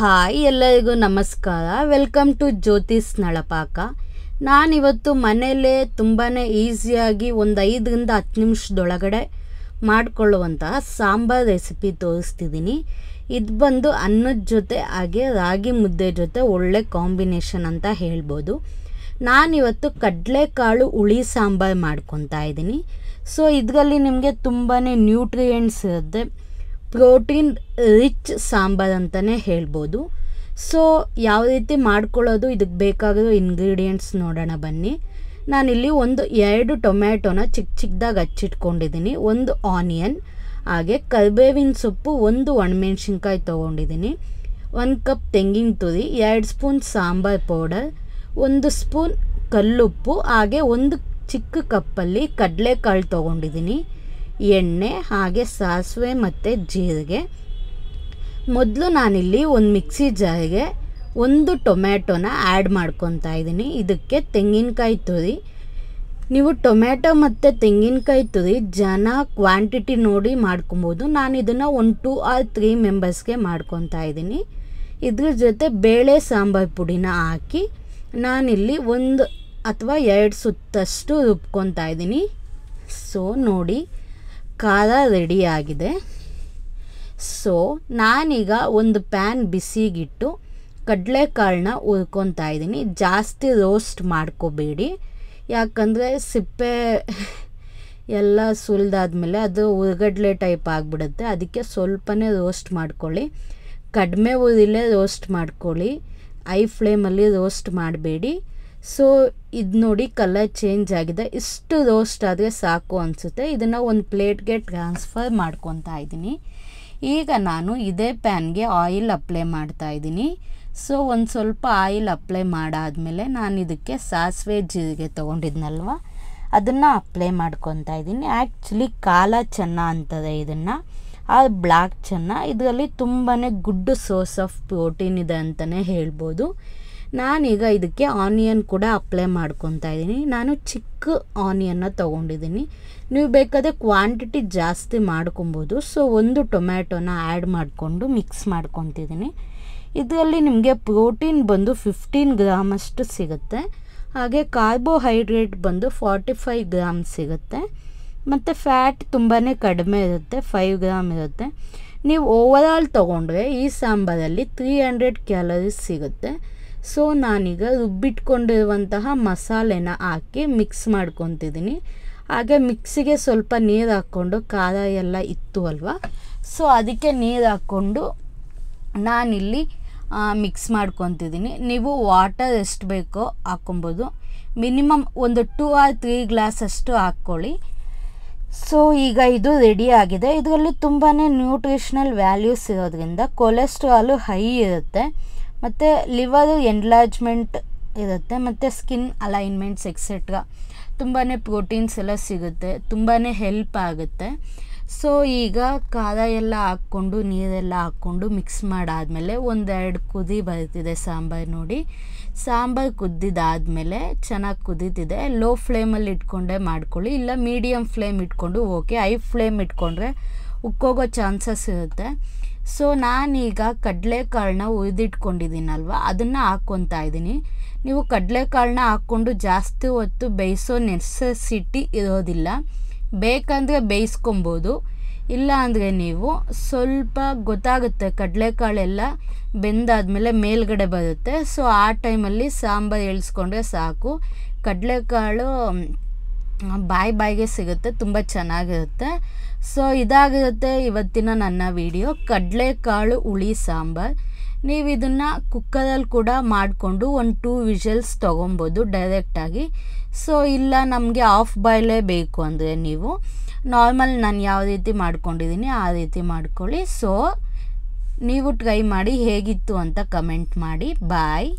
Hi ಎಲ್ಲರಿಗೂ ನಮಸ್ಕಾರ. Welcome to Jyothi's ನಳಪಾಕ. ನಾನಿವತ್ತು ಮನೆಯಲ್ಲೇ ತುಂಬಾ ಈಸಿಯಾಗಿ ಒಂದು 5ರಿಂದ 10 ನಿಮಿಷದೊಳಗಡೆ ಮಾಡಿಕೊಳ್ಳುವಂತಹ ಸಾಂಬಾರ್ ರೆಸಿಪಿ ತೋರಿಸ್ತಿದ್ದೀನಿ. ಇದು ಬಂದು ಅನ್ನದ ಜೊತೆ ಹಾಗೆ ರಾಗಿ ಮುದ್ದೆ ಜೊತೆ ಒಳ್ಳೆ ಕಾಂಬಿನೇಷನ್ ಅಂತ ಹೇಳ್ಬೋದು. ನಾನಿವತ್ತು ಕಡಲೆಕಾಳು ಹುಳಿ ಸಾಂಬಾರು ಮಾಡ್ಕೊತಾ ಇದ್ದೀನಿ. ಸೊ ಇದರಲ್ಲಿ ನಿಮಗೆ ತುಂಬಾ ನ್ಯೂಟ್ರಿಯೆಂಟ್ಸ್ ಇರುತ್ತೆ, ಪ್ರೋಟೀನ್ ರಿಚ್ ಸಾಂಬಾರು ಅಂತಲೇ ಹೇಳ್ಬೋದು. ಸೊ ಯಾವ ರೀತಿ ಮಾಡ್ಕೊಳ್ಳೋದು, ಇದಕ್ಕೆ ಬೇಕಾಗಿರೋ ಇಂಗ್ರೀಡಿಯೆಂಟ್ಸ್ ನೋಡೋಣ ಬನ್ನಿ. ನಾನಿಲ್ಲಿ 2 ಟೊಮ್ಯಾಟೊನ ಚಿಕ್ಕದಾಗಿ ಹಚ್ಚಿಟ್ಕೊಂಡಿದ್ದೀನಿ, 1 ಆನಿಯನ್, ಹಾಗೆ ಕರಿಬೇವಿನ ಸೊಪ್ಪು, 1 ಒಣಮೆಣ್ಸಿನ್ಕಾಯಿ ತೊಗೊಂಡಿದ್ದೀನಿ, 1 ಕಪ್ ತೆಂಗಿನ ತುರಿ, 2 ಸ್ಪೂನ್ ಸಾಂಬಾರ್ ಪೌಡರ್, 1 ಸ್ಪೂನ್ ಕಲ್ಲುಪ್ಪು, ಹಾಗೆ 1 ಚಿಕ್ಕ ಕಪ್ಪಲ್ಲಿ ಕಡಲೆಕಾಳು ತೊಗೊಂಡಿದ್ದೀನಿ, ಎಣ್ಣೆ, ಹಾಗೆ ಸಾಸಿವೆ ಮತ್ತು ಜೀರಿಗೆ. ಮೊದಲು ನಾನಿಲ್ಲಿ ಒಂದು ಮಿಕ್ಸಿ ಜಾರಿಗೆ 1 ಟೊಮ್ಯಾಟೊನ ಆ್ಯಡ್ ಮಾಡ್ಕೊತಾ ಇದ್ದೀನಿ. ಇದಕ್ಕೆ ತೆಂಗಿನಕಾಯಿ ತುರಿ, ನೀವು ಟೊಮ್ಯಾಟೊ ಮತ್ತು ತೆಂಗಿನಕಾಯಿ ತುರಿ ಜನ ಕ್ವಾಂಟಿಟಿ ನೋಡಿ ಮಾಡ್ಕೊಬೋದು. ನಾನು ಇದನ್ನು 1, 2 or 3 ಮೆಂಬರ್ಸ್ಗೆ ಮಾಡ್ಕೊತಾ ಇದ್ದೀನಿ. ಇದ್ರ ಜೊತೆ ಬೇಳೆ ಸಾಂಬಾರು ಪುಡಿನ ಹಾಕಿ ನಾನಿಲ್ಲಿ 1 ಅಥವಾ 2 ಸುತ್ತಷ್ಟು ರುಬ್ಕೊತಾ ಇದ್ದೀನಿ. ಸೊ ನೋಡಿ, ಖಾರ ರೆಡಿ ಆಗಿದೆ. ಸೊ ನಾನೀಗ ಒಂದು ಪ್ಯಾನ್ ಬಿಸಿಗಿಟ್ಟು ಕಡಲೆಕಾಳನ್ನ ಹುರ್ಕೊತಾ ಇದ್ದೀನಿ. ಜಾಸ್ತಿ ರೋಸ್ಟ್ ಮಾಡ್ಕೋಬೇಡಿ, ಯಾಕಂದರೆ ಸಿಪ್ಪೆ ಎಲ್ಲ ಸುಲಿದಾದ್ಮೇಲೆ ಅದು ಉರ್ಗಡ್ಲೆ ಟೈಪ್ ಆಗಿಬಿಡುತ್ತೆ. ಅದಕ್ಕೆ ಸ್ವಲ್ಪನೇ ರೋಸ್ಟ್ ಮಾಡ್ಕೊಳ್ಳಿ, ಕಡಿಮೆ ಉರಿಲೇ ರೋಸ್ಟ್ ಮಾಡ್ಕೊಳ್ಳಿ, ಐ ಫ್ಲೇಮಲ್ಲಿ ರೋಸ್ಟ್ ಮಾಡಬೇಡಿ. ಸೊ ಇದು ನೋಡಿ, ಕಲರ್ ಚೇಂಜ್ ಆಗಿದೆ. ಇಷ್ಟು ರೋಸ್ಟ್ ಆದರೆ ಸಾಕು ಅನಿಸುತ್ತೆ. ಇದನ್ನು ಒಂದು ಪ್ಲೇಟ್ಗೆ ಟ್ರಾನ್ಸ್ಫರ್ ಮಾಡ್ಕೊತಾ ಇದ್ದೀನಿ. ಈಗ ನಾನು ಇದೇ ಪ್ಯಾನ್ಗೆ ಆಯಿಲ್ ಅಪ್ಲೈ ಮಾಡ್ತಾ ಇದ್ದೀನಿ. ಸೊ ಒಂದು ಸ್ವಲ್ಪ ಆಯಿಲ್ ಅಪ್ಲೈ ಮಾಡಾದಮೇಲೆ ನಾನು ಇದಕ್ಕೆ ಸಾಸಿವೆ ಜೀರಿಗೆ ತೊಗೊಂಡಿದ್ನಲ್ವ, ಅದನ್ನು ಅಪ್ಲೈ ಮಾಡ್ಕೊತಾ ಇದ್ದೀನಿ. ಆ್ಯಕ್ಚುಲಿ ಕಾಲ ಚೆನ್ನ ಅಂತಾರೆ ಇದನ್ನು, ಆ ಬ್ಲ್ಯಾಕ್ ಚೆನ್ನ. ಇದರಲ್ಲಿ ತುಂಬಾ ಗುಡ್ ಸೋರ್ಸ್ ಆಫ್ ಪ್ರೋಟೀನ್ ಇದೆ ಅಂತಲೇ ಹೇಳ್ಬೋದು. ನಾನೀಗ ಇದಕ್ಕೆ ಆನಿಯನ್ ಕೂಡ ಅಪ್ಲೈ ಮಾಡ್ಕೊತಾ ಇದ್ದೀನಿ. ನಾನು ಚಿಕ್ಕ ಆನಿಯನ್ನ ತೊಗೊಂಡಿದ್ದೀನಿ, ನೀವು ಬೇಕಾದರೆ ಕ್ವಾಂಟಿಟಿ ಜಾಸ್ತಿ ಮಾಡ್ಕೊಬೋದು. ಸೊ 1 ಟೊಮ್ಯಾಟೊನ ಆ್ಯಡ್ ಮಾಡಿಕೊಂಡು ಮಿಕ್ಸ್ ಮಾಡ್ಕೊತಿದ್ದೀನಿ. ಇದರಲ್ಲಿ ನಿಮಗೆ ಪ್ರೋಟೀನ್ ಬಂದು 15 ಗ್ರಾಮಷ್ಟು ಸಿಗುತ್ತೆ, ಹಾಗೆ ಕಾರ್ಬೋಹೈಡ್ರೇಟ್ ಬಂದು 45 ಗ್ರಾಮ್ ಸಿಗುತ್ತೆ, ಮತ್ತು ಫ್ಯಾಟ್ ತುಂಬಾ ಕಡಿಮೆ ಇರುತ್ತೆ, 5 ಗ್ರಾಮ್ ಇರುತ್ತೆ. ನೀವು ಓವರಾಲ್ ತೊಗೊಂಡ್ರೆ ಈ ಸಾಂಬಾರಲ್ಲಿ 300 ಕ್ಯಾಲರೀಸ್ ಸಿಗುತ್ತೆ. ಸೊ ನಾನೀಗ ರುಬ್ಬಿಟ್ಕೊಂಡಿರುವಂತಹ ಮಸಾಲೆನ ಹಾಕಿ ಮಿಕ್ಸ್ ಮಾಡ್ಕೊತಿದ್ದೀನಿ. ಹಾಗೆ ಮಿಕ್ಸಿಗೆ ಸ್ವಲ್ಪ ನೀರು ಹಾಕ್ಕೊಂಡು, ಖಾರ ಎಲ್ಲ ಇತ್ತು ಅಲ್ವಾ, ಸೊ ಅದಕ್ಕೆ ನೀರು ಹಾಕ್ಕೊಂಡು ನಾನಿಲ್ಲಿ ಮಿಕ್ಸ್ ಮಾಡ್ಕೊತಿದ್ದೀನಿ. ನೀವು ವಾಟರ್ ಎಷ್ಟು ಬೇಕೋ ಹಾಕ್ಕೊಬೋದು, ಮಿನಿಮಮ್ ಒಂದು 2 or 3 ಗ್ಲಾಸ್ ಅಷ್ಟು ಹಾಕ್ಕೊಳ್ಳಿ. ಸೊ ಈಗ ಇದು ರೆಡಿ ಆಗಿದೆ. ಇದರಲ್ಲಿ ತುಂಬಾ ನ್ಯೂಟ್ರಿಷನಲ್ ವ್ಯಾಲ್ಯೂಸ್ ಇರೋದ್ರಿಂದ ಕೊಲೆಸ್ಟ್ರಾಲು ಹೈ ಇರುತ್ತೆ, ಮತ್ತು ಲಿವರು ಎನ್ಲಾರ್ಜ್ಮೆಂಟ್ ಇರುತ್ತೆ, ಮತ್ತು ಸ್ಕಿನ್ ಅಲೈನ್ಮೆಂಟ್ಸ್ ಎಕ್ಸೆಟ್ರಾ ತುಂಬಾ ಪ್ರೋಟೀನ್ಸ್ ಎಲ್ಲ ಸಿಗುತ್ತೆ, ತುಂಬಾ ಹೆಲ್ಪ್ ಆಗುತ್ತೆ. ಸೊ ಈಗ ಖಾರ ಎಲ್ಲ ಹಾಕ್ಕೊಂಡು ನೀರೆಲ್ಲ ಹಾಕ್ಕೊಂಡು ಮಿಕ್ಸ್ ಮಾಡಾದಮೇಲೆ 1-2 ಕುದಿ ಬರ್ತಿದೆ ಸಾಂಬಾರು. ನೋಡಿ, ಸಾಂಬಾರು ಕುದ್ದಿದ್ದಾದಮೇಲೆ ಚೆನ್ನಾಗಿ ಕುದೀತಿದೆ. ಲೋ ಫ್ಲೇಮಲ್ಲಿ ಇಟ್ಕೊಂಡೇ ಮಾಡ್ಕೊಳ್ಳಿ, ಇಲ್ಲ ಮೀಡಿಯಮ್ ಫ್ಲೇಮ್ ಇಟ್ಕೊಂಡು ಓಕೆ. ಐ ಫ್ಲೇಮ್ ಇಟ್ಕೊಂಡ್ರೆ ಉಕ್ಕೋಗೋ ಚಾನ್ಸಸ್ ಇರುತ್ತೆ. ಸೊ ನಾನೀಗ ಕಡಲೆಕಾಳನ್ನ ಹುರಿದಿಟ್ಕೊಂಡಿದ್ದೀನಲ್ವ, ಅದನ್ನು ಹಾಕ್ಕೊತಾ ಇದ್ದೀನಿ. ನೀವು ಕಡಲೆಕಾಳನ್ನ ಹಾಕ್ಕೊಂಡು ಜಾಸ್ತಿ ಹೊತ್ತು ಬೇಯಿಸೋ ನೆಸೆಸಿಟಿ ಇರೋದಿಲ್ಲ, ಬೇಕಂದರೆ ಬೇಯಿಸ್ಕೊಬೋದು, ಇಲ್ಲ ಅಂದರೆ ನೀವು ಸ್ವಲ್ಪ ಗೊತ್ತಾಗುತ್ತೆ ಕಡಲೆಕಾಳೆಲ್ಲ ಬೆಂದಾದಮೇಲೆ ಮೇಲ್ಗಡೆ ಬರುತ್ತೆ. ಸೊ ಆ ಟೈಮಲ್ಲಿ ಸಾಂಬಾರು ಇಳಿಸ್ಕೊಂಡ್ರೆ ಸಾಕು. ಕಡಲೆಕಾಳು ಬಾಯಿಗೆ ಸಿಗುತ್ತೆ, ತುಂಬ ಚೆನ್ನಾಗಿರುತ್ತೆ. ಸೊ ಇದಾಗಿರುತ್ತೆ ಇವತ್ತಿನ ನನ್ನ ವಿಡಿಯೋ, ಕಡಲೆಕಾಳು ಹುಳಿ ಸಾಂಬಾರು. ನೀವು ಇದನ್ನು ಕುಕ್ಕರಲ್ಲಿ ಕೂಡ ಮಾಡಿಕೊಂಡು 1-2 ವಿಷಲ್ಸ್ ತೊಗೊಬೋದು ಡೈರೆಕ್ಟಾಗಿ. ಸೊ ಇಲ್ಲ ನಮಗೆ ಆಫ್ ಬಾಯ್ಲೇ ಬೇಕು ಅಂದರೆ ನೀವು ನಾರ್ಮಲ್ ನಾನು ಯಾವ ರೀತಿ ಮಾಡ್ಕೊಂಡಿದ್ದೀನಿ ಆ ರೀತಿ ಮಾಡ್ಕೊಳ್ಳಿ. ಸೊ ನೀವು ಟ್ರೈ ಮಾಡಿ ಹೇಗಿತ್ತು ಅಂತ ಕಮೆಂಟ್ ಮಾಡಿ. ಬಾಯ್.